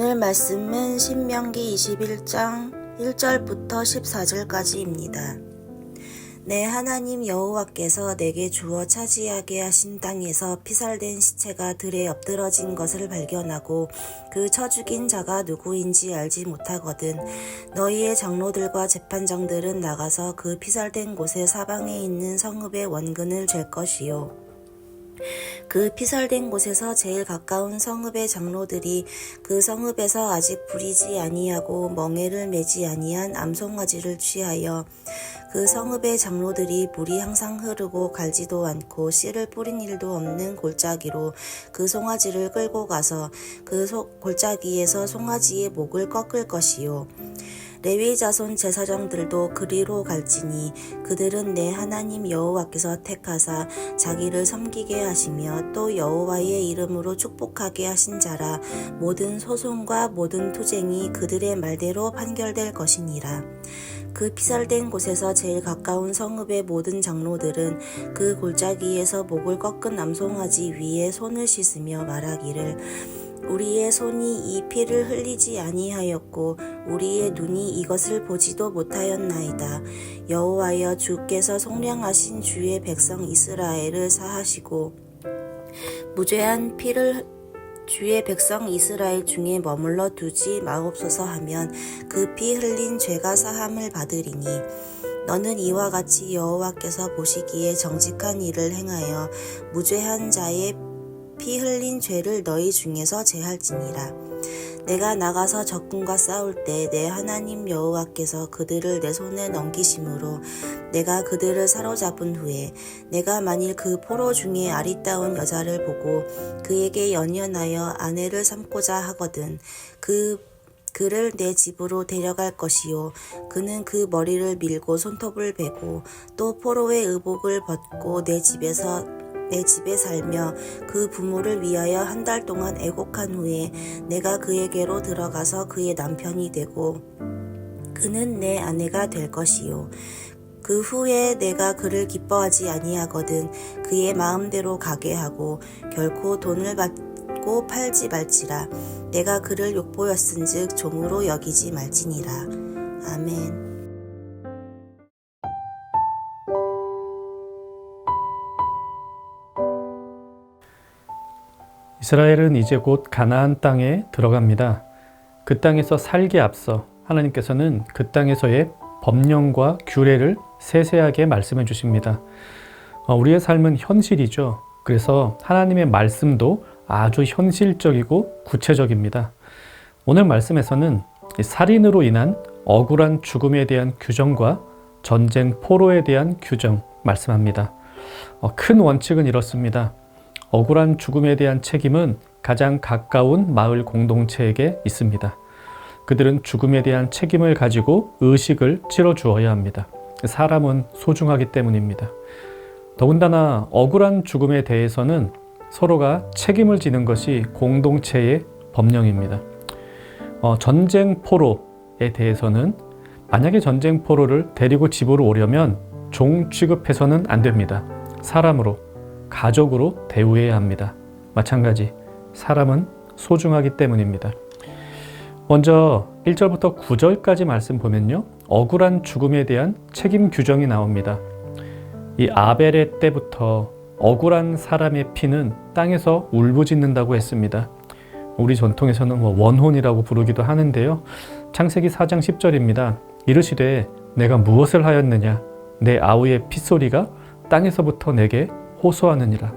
오늘 말씀은 신명기 21장 1절부터 14절까지입니다. 내 하나님 여호와께서 내게 주어 차지하게 하신 땅에서 피살된 시체가 들에 엎드러진 것을 발견하고 그 쳐 죽인 자가 누구인지 알지 못하거든 너희의 장로들과 재판장들은 나가서 그 피살된 곳의 사방에 있는 성읍의 원근을 잴 것이요. 그 피살된 곳에서 제일 가까운 성읍의 장로들이 그 성읍에서 아직 부리지 아니하고 멍에를 매지 아니한 암송아지를 취하여 그 성읍의 장로들이 물이 항상 흐르고 갈지도 않고 씨를 뿌린 일도 없는 골짜기로 그 송아지를 끌고 가서 그 골짜기에서 송아지의 목을 꺾을 것이요. 레위 자손 제사장들도 그리로 갈지니 그들은 내 하나님 여호와께서 택하사 자기를 섬기게 하시며 또 여호와의 이름으로 축복하게 하신 자라. 모든 소송과 모든 투쟁이 그들의 말대로 판결될 것이니라. 그 피살된 곳에서 제일 가까운 성읍의 모든 장로들은 그 골짜기에서 목을 꺾은 암송아지 위에 손을 씻으며 말하기를 우리의 손이 이 피를 흘리지 아니하였고 우리의 눈이 이것을 보지도 못하였나이다. 여호와여 주께서 속량하신 주의 백성 이스라엘을 사하시고 무죄한 피를 주의 백성 이스라엘 중에 머물러 두지 마옵소서 하면 그 피 흘린 죄가 사함을 받으리니 너는 이와 같이 여호와께서 보시기에 정직한 일을 행하여 무죄한 자의 피 흘린 죄를 너희 중에서 제할지니라. 내가 나가서 적군과 싸울 때 내 하나님 여호와께서 그들을 내 손에 넘기심으로 내가 그들을 사로잡은 후에 내가 만일 그 포로 중에 아리따운 여자를 보고 그에게 연연하여 아내를 삼고자 하거든 그를 내 집으로 데려갈 것이요. 그는 그 머리를 밀고 손톱을 베고 또 포로의 의복을 벗고 내 집에 살며 그 부모를 위하여 한 달 동안 애곡한 후에 내가 그에게로 들어가서 그의 남편이 되고 그는 내 아내가 될 것이요. 그 후에 내가 그를 기뻐하지 아니하거든 그의 마음대로 가게 하고 결코 돈을 받고 팔지 말지라. 내가 그를 욕보였은즉 종으로 여기지 말지니라. 아멘. 이스라엘은 이제 곧 가나안 땅에 들어갑니다. 그 땅에서 살기에 앞서 하나님께서는 그 땅에서의 법령과 규례를 세세하게 말씀해 주십니다. 우리의 삶은 현실이죠. 그래서 하나님의 말씀도 아주 현실적이고 구체적입니다. 오늘 말씀에서는 살인으로 인한 억울한 죽음에 대한 규정과 전쟁 포로에 대한 규정 말씀합니다. 큰 원칙은 이렇습니다. 억울한 죽음에 대한 책임은 가장 가까운 마을 공동체에게 있습니다. 그들은 죽음에 대한 책임을 가지고 의식을 치러 주어야 합니다. 사람은 소중하기 때문입니다. 더군다나 억울한 죽음에 대해서는 서로가 책임을 지는 것이 공동체의 법령입니다. 전쟁 포로에 대해서는 만약에 전쟁 포로를 데리고 집으로 오려면 종 취급해서는 안 됩니다. 사람으로 가족으로 대우해야 합니다. 마찬가지 사람은 소중하기 때문입니다. 먼저 1절부터 9절까지 말씀 보면요. 억울한 죽음에 대한 책임 규정이 나옵니다. 이 아벨의 때부터 억울한 사람의 피는 땅에서 울부짖는다고 했습니다. 우리 전통에서는 원혼이라고 부르기도 하는데요. 창세기 4장 10절입니다. 이르시되 내가 무엇을 하였느냐 내 아우의 핏소리가 땅에서부터 내게 호소하느니라.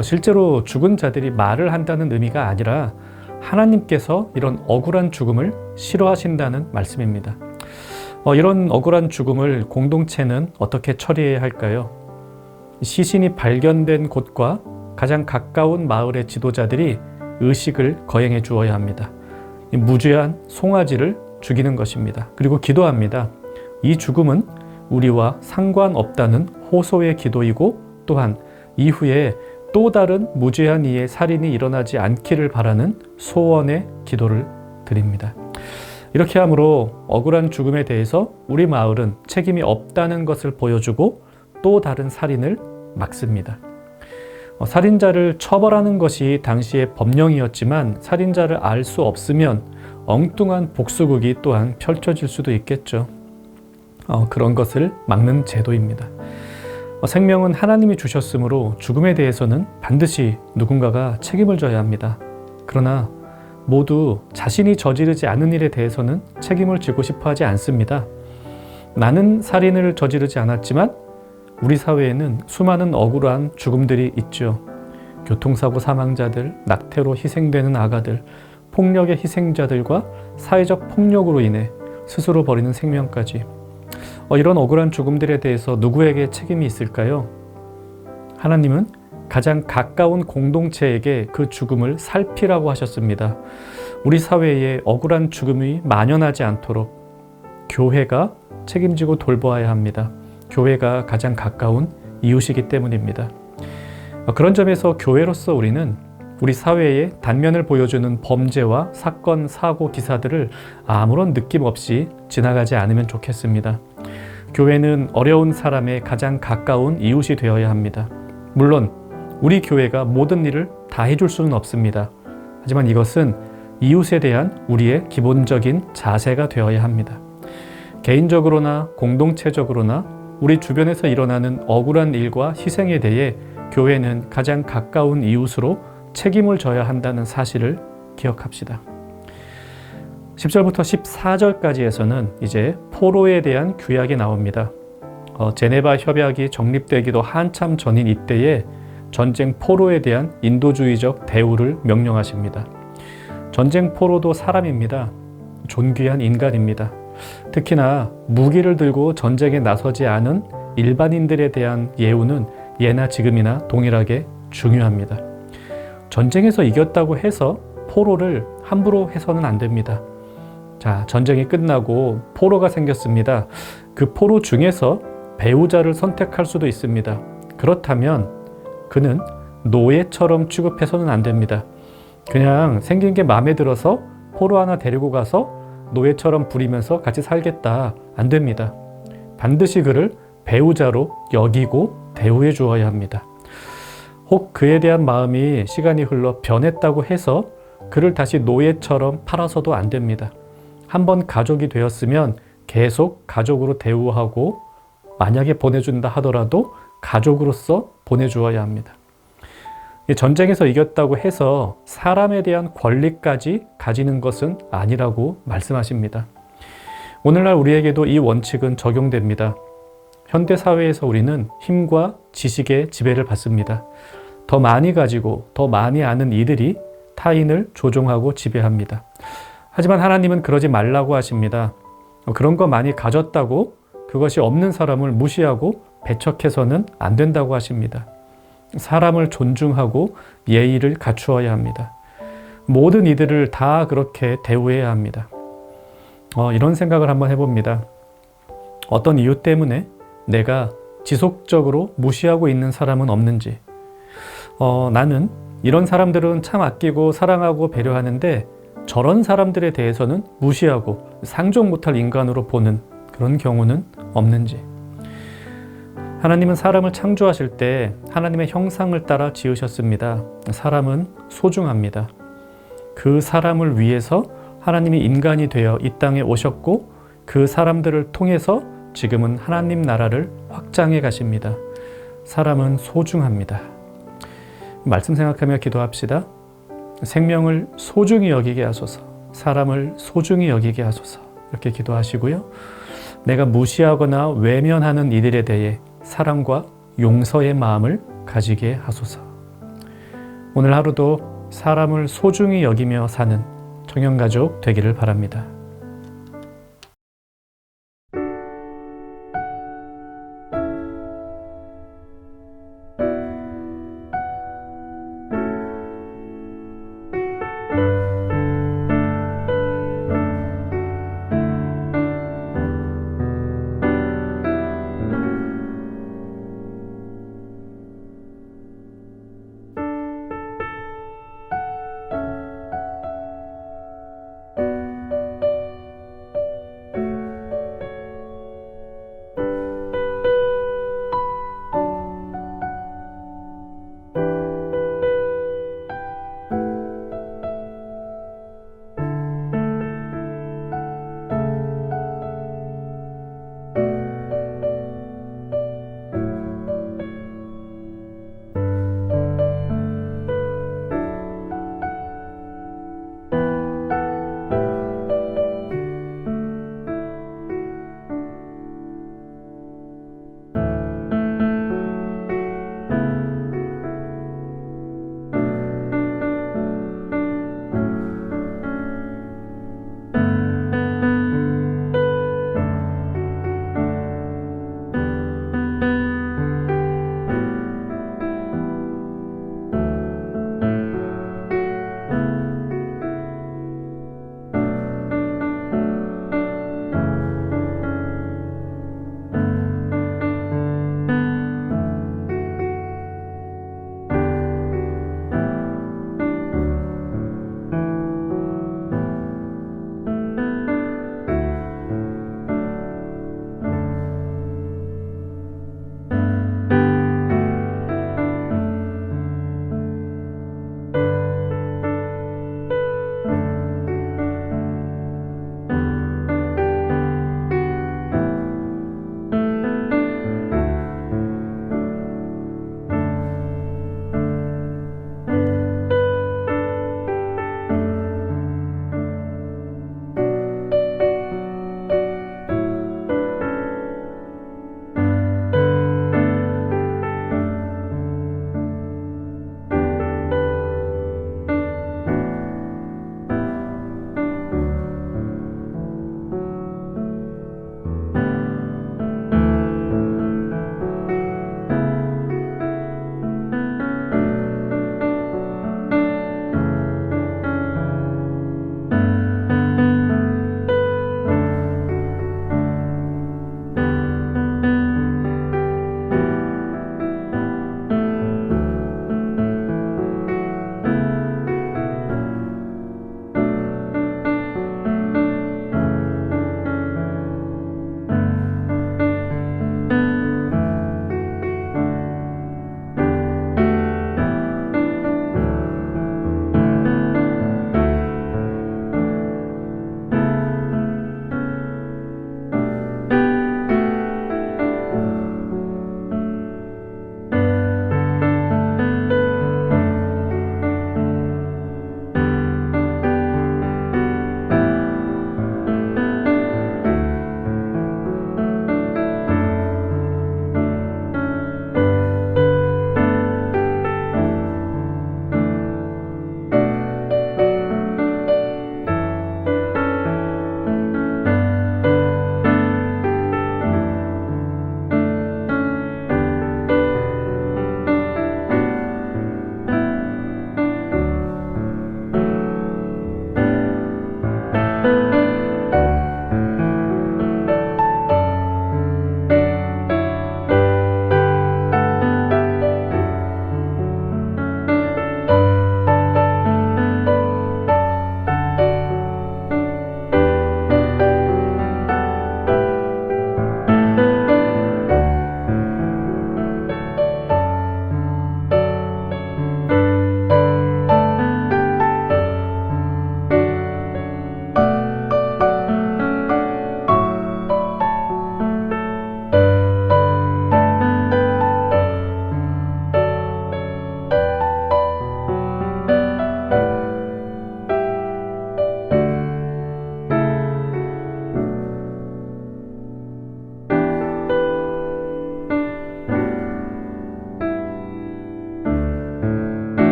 실제로 죽은 자들이 말을 한다는 의미가 아니라 하나님께서 이런 억울한 죽음을 싫어하신다는 말씀입니다. 이런 억울한 죽음을 공동체는 어떻게 처리해야 할까요? 시신이 발견된 곳과 가장 가까운 마을의 지도자들이 의식을 거행해 주어야 합니다. 무죄한 송아지를 죽이는 것입니다. 그리고 기도합니다. 이 죽음은 우리와 상관없다는 호소의 기도이고 또한 이후에 또 다른 무죄한 이의 살인이 일어나지 않기를 바라는 소원의 기도를 드립니다. 이렇게 함으로 억울한 죽음에 대해서 우리 마을은 책임이 없다는 것을 보여주고 또 다른 살인을 막습니다. 살인자를 처벌하는 것이 당시의 법령이었지만 살인자를 알 수 없으면 엉뚱한 복수극이 또한 펼쳐질 수도 있겠죠. 그런 것을 막는 제도입니다. 생명은 하나님이 주셨으므로 죽음에 대해서는 반드시 누군가가 책임을 져야 합니다. 그러나 모두 자신이 저지르지 않은 일에 대해서는 책임을 지고 싶어 하지 않습니다. 나는 살인을 저지르지 않았지만 우리 사회에는 수많은 억울한 죽음들이 있죠. 교통사고 사망자들, 낙태로 희생되는 아가들, 폭력의 희생자들과 사회적 폭력으로 인해 스스로 버리는 생명까지. 이런 억울한 죽음들에 대해서 누구에게 책임이 있을까요? 하나님은 가장 가까운 공동체에게 그 죽음을 살피라고 하셨습니다. 우리 사회에 억울한 죽음이 만연하지 않도록 교회가 책임지고 돌보아야 합니다. 교회가 가장 가까운 이웃이기 때문입니다. 그런 점에서 교회로서 우리는 우리 사회의 단면을 보여주는 범죄와 사건, 사고, 기사들을 아무런 느낌 없이 지나가지 않으면 좋겠습니다. 교회는 어려운 사람의 가장 가까운 이웃이 되어야 합니다. 물론 우리 교회가 모든 일을 다 해줄 수는 없습니다. 하지만 이것은 이웃에 대한 우리의 기본적인 자세가 되어야 합니다. 개인적으로나 공동체적으로나 우리 주변에서 일어나는 억울한 일과 희생에 대해 교회는 가장 가까운 이웃으로 책임을 져야 한다는 사실을 기억합시다. 10절부터 14절까지에서는 이제 포로에 대한 규약이 나옵니다. 제네바 협약이 정립되기도 한참 전인 이때에 전쟁 포로에 대한 인도주의적 대우를 명령하십니다. 전쟁 포로도 사람입니다. 존귀한 인간입니다. 특히나 무기를 들고 전쟁에 나서지 않은 일반인들에 대한 예우는 예나 지금이나 동일하게 중요합니다. 전쟁에서 이겼다고 해서 포로를 함부로 해서는 안 됩니다. 자, 전쟁이 끝나고 포로가 생겼습니다. 그 포로 중에서 배우자를 선택할 수도 있습니다. 그렇다면 그는 노예처럼 취급해서는 안 됩니다. 그냥 생긴 게 마음에 들어서 포로 하나 데리고 가서 노예처럼 부리면서 같이 살겠다. 안 됩니다. 반드시 그를 배우자로 여기고 대우해 주어야 합니다. 혹 그에 대한 마음이 시간이 흘러 변했다고 해서 그를 다시 노예처럼 팔아서도 안 됩니다. 한번 가족이 되었으면 계속 가족으로 대우하고 만약에 보내준다 하더라도 가족으로서 보내주어야 합니다. 전쟁에서 이겼다고 해서 사람에 대한 권리까지 가지는 것은 아니라고 말씀하십니다. 오늘날 우리에게도 이 원칙은 적용됩니다. 현대사회에서 우리는 힘과 지식의 지배를 받습니다. 더 많이 가지고 더 많이 아는 이들이 타인을 조종하고 지배합니다. 하지만 하나님은 그러지 말라고 하십니다. 그런 거 많이 가졌다고 그것이 없는 사람을 무시하고 배척해서는 안 된다고 하십니다. 사람을 존중하고 예의를 갖추어야 합니다. 모든 이들을 다 그렇게 대우해야 합니다. 이런 생각을 한번 해봅니다. 어떤 이유 때문에 내가 지속적으로 무시하고 있는 사람은 없는지, 나는 이런 사람들은 참 아끼고 사랑하고 배려하는데 저런 사람들에 대해서는 무시하고 상종 못할 인간으로 보는 그런 경우는 없는지. 하나님은 사람을 창조하실 때 하나님의 형상을 따라 지으셨습니다. 사람은 소중합니다. 그 사람을 위해서 하나님이 인간이 되어 이 땅에 오셨고 그 사람들을 통해서 지금은 하나님 나라를 확장해 가십니다. 사람은 소중합니다. 말씀 생각하며 기도합시다. 생명을 소중히 여기게 하소서, 사람을 소중히 여기게 하소서, 이렇게 기도하시고요. 내가 무시하거나 외면하는 이들에 대해 사랑과 용서의 마음을 가지게 하소서. 오늘 하루도 사람을 소중히 여기며 사는 청년가족 되기를 바랍니다.